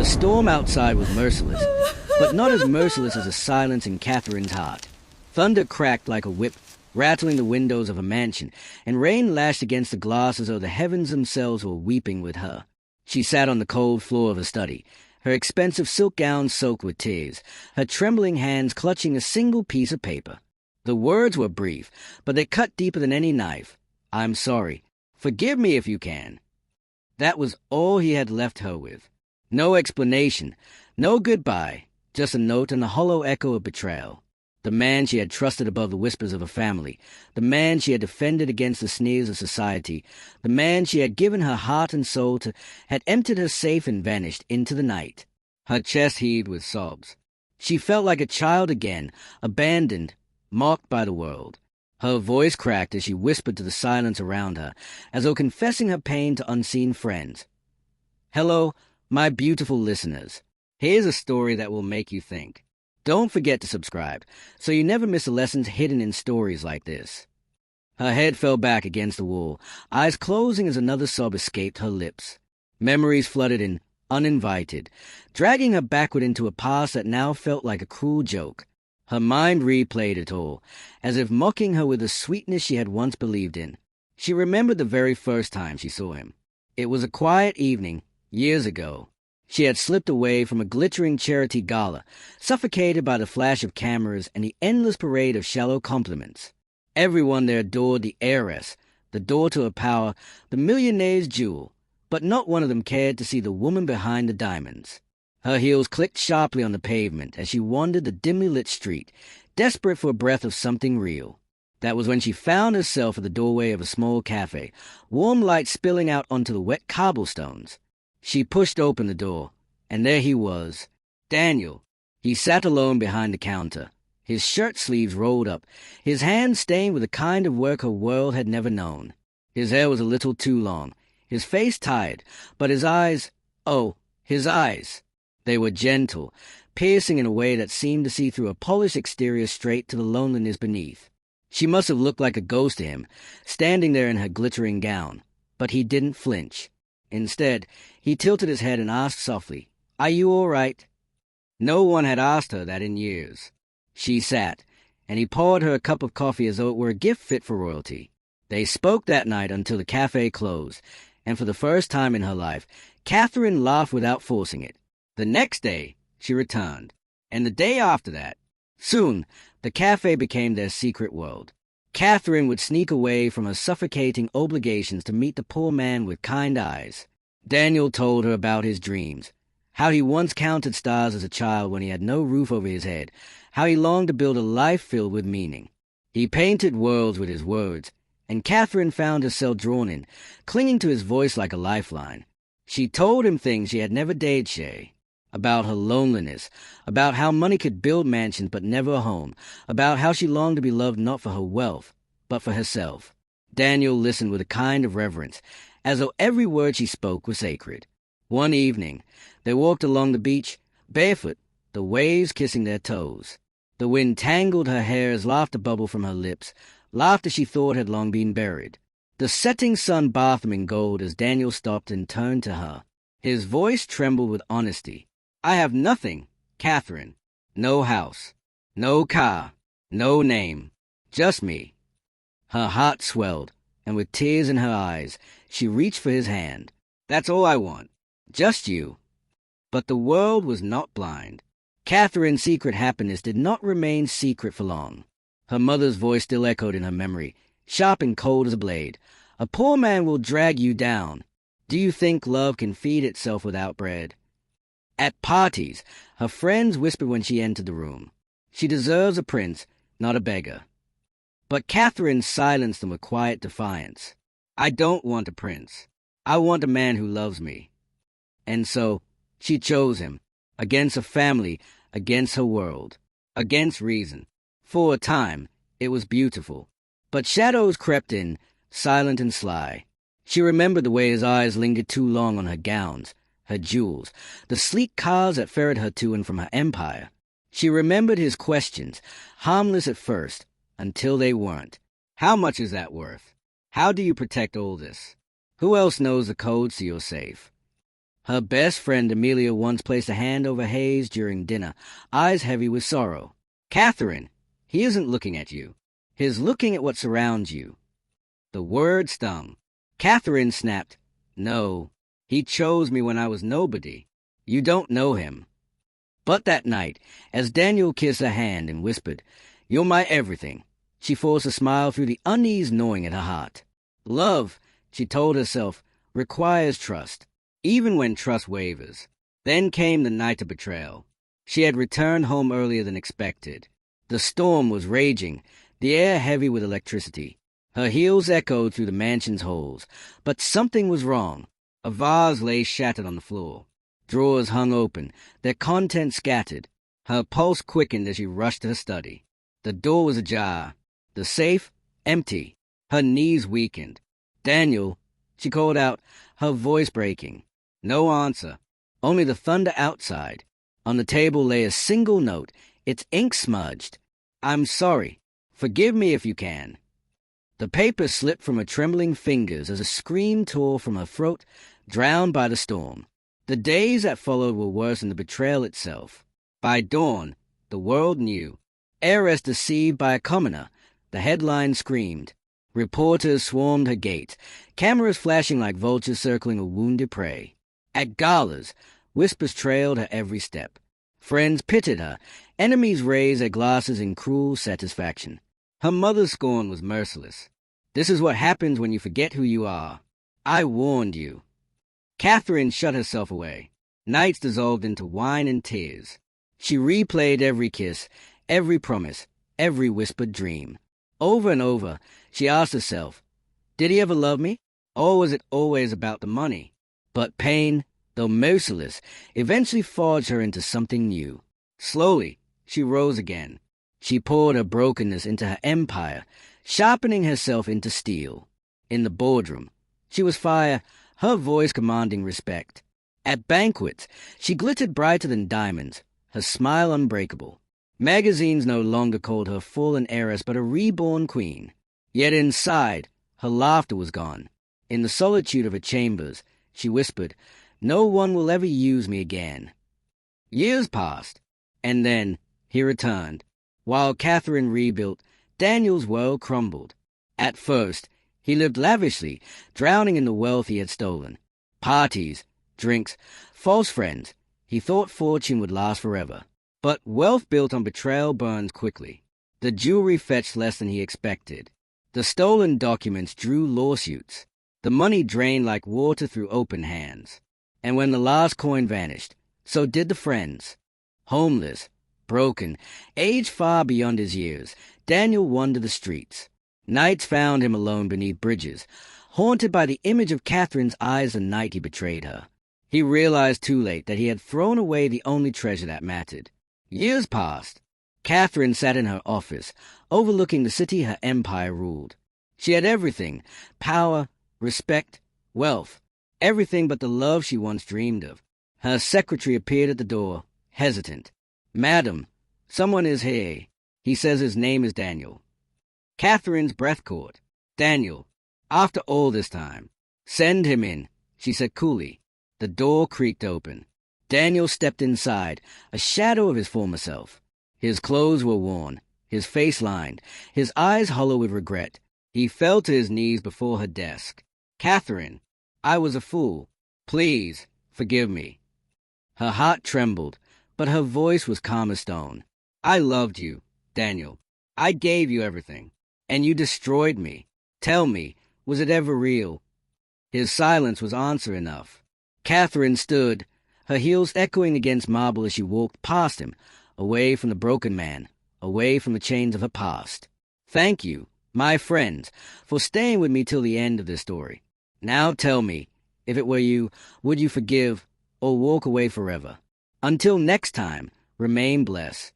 The storm outside was merciless, but not as merciless as the silence in Catherine's heart. Thunder cracked like a whip, rattling the windows of a mansion, and rain lashed against the glass as though the heavens themselves were weeping with her. She sat on the cold floor of her study, her expensive silk gown soaked with tears, her trembling hands clutching a single piece of paper. The words were brief, but they cut deeper than any knife. "I'm sorry. Forgive me if you can." That was all he had left her with. No explanation, no goodbye, just a note and a hollow echo of betrayal. The man she had trusted above the whispers of her family, the man she had defended against the sneers of society, the man she had given her heart and soul to, had emptied her safe and vanished into the night. Her chest heaved with sobs. She felt like a child again, abandoned, mocked by the world. Her voice cracked as she whispered to the silence around her, as though confessing her pain to unseen friends. "Hello, my beautiful listeners. Here's a story that will make you think. Don't forget to subscribe, so you never miss the lessons hidden in stories like this." Her head fell back against the wall, eyes closing as another sob escaped her lips. Memories flooded in, uninvited, dragging her backward into a past that now felt like a cruel joke. Her mind replayed it all, as if mocking her with the sweetness she had once believed in. She remembered the very first time she saw him. It was a quiet evening, years ago. She had slipped away from a glittering charity gala, suffocated by the flash of cameras and the endless parade of shallow compliments. Everyone there adored the heiress, the daughter of power, the millionaire's jewel, but not one of them cared to see the woman behind the diamonds. Her heels clicked sharply on the pavement as she wandered the dimly lit street, desperate for a breath of something real. That was when she found herself at the doorway of a small cafe, warm light spilling out onto the wet cobblestones. She pushed open the door, and there he was, Daniel. He sat alone behind the counter, his shirt sleeves rolled up, his hands stained with the kind of work her world had never known. His hair was a little too long, his face tired, but his eyes, oh, his eyes. They were gentle, piercing in a way that seemed to see through a polished exterior straight to the loneliness beneath. She must have looked like a ghost to him, standing there in her glittering gown, but he didn't flinch. Instead, he tilted his head and asked softly, "Are you all right?" No one had asked her that in years. She sat, and he poured her a cup of coffee as though it were a gift fit for royalty. They spoke that night until the cafe closed, and for the first time in her life, Catherine laughed without forcing it. The next day, she returned, and the day after that. Soon, the cafe became their secret world. Catherine would sneak away from her suffocating obligations to meet the poor man with kind eyes. Daniel told her about his dreams, how he once counted stars as a child when he had no roof over his head, how he longed to build a life filled with meaning. He painted worlds with his words, and Catherine found herself drawn in, clinging to his voice like a lifeline. She told him things she had never dared say. About her loneliness, about how money could build mansions but never a home, about how she longed to be loved not for her wealth, but for herself. Daniel listened with a kind of reverence, as though every word she spoke was sacred. One evening, they walked along the beach, barefoot, the waves kissing their toes. The wind tangled her hair as laughter bubbled from her lips, laughter she thought had long been buried. The setting sun bathed them in gold as Daniel stopped and turned to her. His voice trembled with honesty. "I have nothing, Catherine. No house, no car, no name, just me." Her heart swelled, and with tears in her eyes, she reached for his hand. "That's all I want, just you." But the world was not blind. Catherine's secret happiness did not remain secret for long. Her mother's voice still echoed in her memory, sharp and cold as a blade. "A poor man will drag you down. Do you think love can feed itself without bread?" At parties, her friends whispered when she entered the room, "She deserves a prince, not a beggar." But Catherine silenced them with quiet defiance. "I don't want a prince. I want a man who loves me." And so, she chose him, against her family, against her world, against reason. For a time, it was beautiful. But shadows crept in, silent and sly. She remembered the way his eyes lingered too long on her gowns, her jewels, the sleek cars that ferried her to and from her empire. She remembered his questions, harmless at first, until they weren't. "How much is that worth? How do you protect all this? Who else knows the codes to your safe?" Her best friend Amelia once placed a hand over Hayes during dinner, eyes heavy with sorrow. "Catherine, he isn't looking at you. He's looking at what surrounds you." The word stung. Catherine snapped, "No, he chose me when I was nobody. You don't know him." But that night, as Daniel kissed her hand and whispered, "You're my everything," she forced a smile through the unease gnawing at her heart. Love, she told herself, requires trust, even when trust wavers. Then came the night of betrayal. She had returned home earlier than expected. The storm was raging, the air heavy with electricity. Her heels echoed through the mansion's halls, but something was wrong. A vase lay shattered on the floor. Drawers hung open, their contents scattered. Her pulse quickened as she rushed to her study. The door was ajar. The safe, empty. Her knees weakened. "Daniel," she called out, her voice breaking. No answer, only the thunder outside. On the table lay a single note, its ink smudged. "I'm sorry. Forgive me if you can." The paper slipped from her trembling fingers as a scream tore from her throat, drowned by the storm. The days that followed were worse than the betrayal itself. By dawn, the world knew. Heiress deceived by a commoner, the headline screamed. Reporters swarmed her gate, cameras flashing like vultures circling a wounded prey. At galas, whispers trailed her every step. Friends pitied her, enemies raised their glasses in cruel satisfaction. Her mother's scorn was merciless. "This is what happens when you forget who you are. I warned you." Catherine shut herself away. Nights dissolved into wine and tears. She replayed every kiss, every promise, every whispered dream. Over and over, she asked herself, did he ever love me? Or was it always about the money? But pain, though merciless, eventually forged her into something new. Slowly, she rose again. She poured her brokenness into her empire, sharpening herself into steel. In the boardroom, she was fire, her voice commanding respect. At banquets, she glittered brighter than diamonds, her smile unbreakable. Magazines no longer called her fallen heiress but a reborn queen. Yet inside, her laughter was gone. In the solitude of her chambers, she whispered, "No one will ever use me again." Years passed, and then he returned. While Catherine rebuilt, Daniel's world crumbled. At first, he lived lavishly, drowning in the wealth he had stolen. Parties, drinks, false friends. He thought fortune would last forever. But wealth built on betrayal burns quickly. The jewelry fetched less than he expected. The stolen documents drew lawsuits. The money drained like water through open hands. And when the last coin vanished, so did the friends. Homeless, broken, aged far beyond his years, Daniel wandered the streets. Nights found him alone beneath bridges, haunted by the image of Catherine's eyes the night he betrayed her. He realized too late that he had thrown away the only treasure that mattered. Years passed. Catherine sat in her office, overlooking the city her empire ruled. She had everything: power, respect, wealth, everything but the love she once dreamed of. Her secretary appeared at the door, hesitant. "Madam, someone is here. He says his name is Daniel." Catherine's breath caught. "Daniel, after all this time." "Send him in," she said coolly. The door creaked open. Daniel stepped inside, a shadow of his former self. His clothes were worn, his face lined, his eyes hollow with regret. He fell to his knees before her desk. "Catherine, I was a fool. Please, forgive me." Her heart trembled, but her voice was calm as stone. "I loved you, Daniel. I gave you everything, and you destroyed me. Tell me, was it ever real?" His silence was answer enough. Catherine stood, her heels echoing against marble as she walked past him, away from the broken man, away from the chains of her past. "Thank you, my friends, for staying with me till the end of this story. Now tell me, if it were you, would you forgive or walk away forever? Until next time, remain blessed."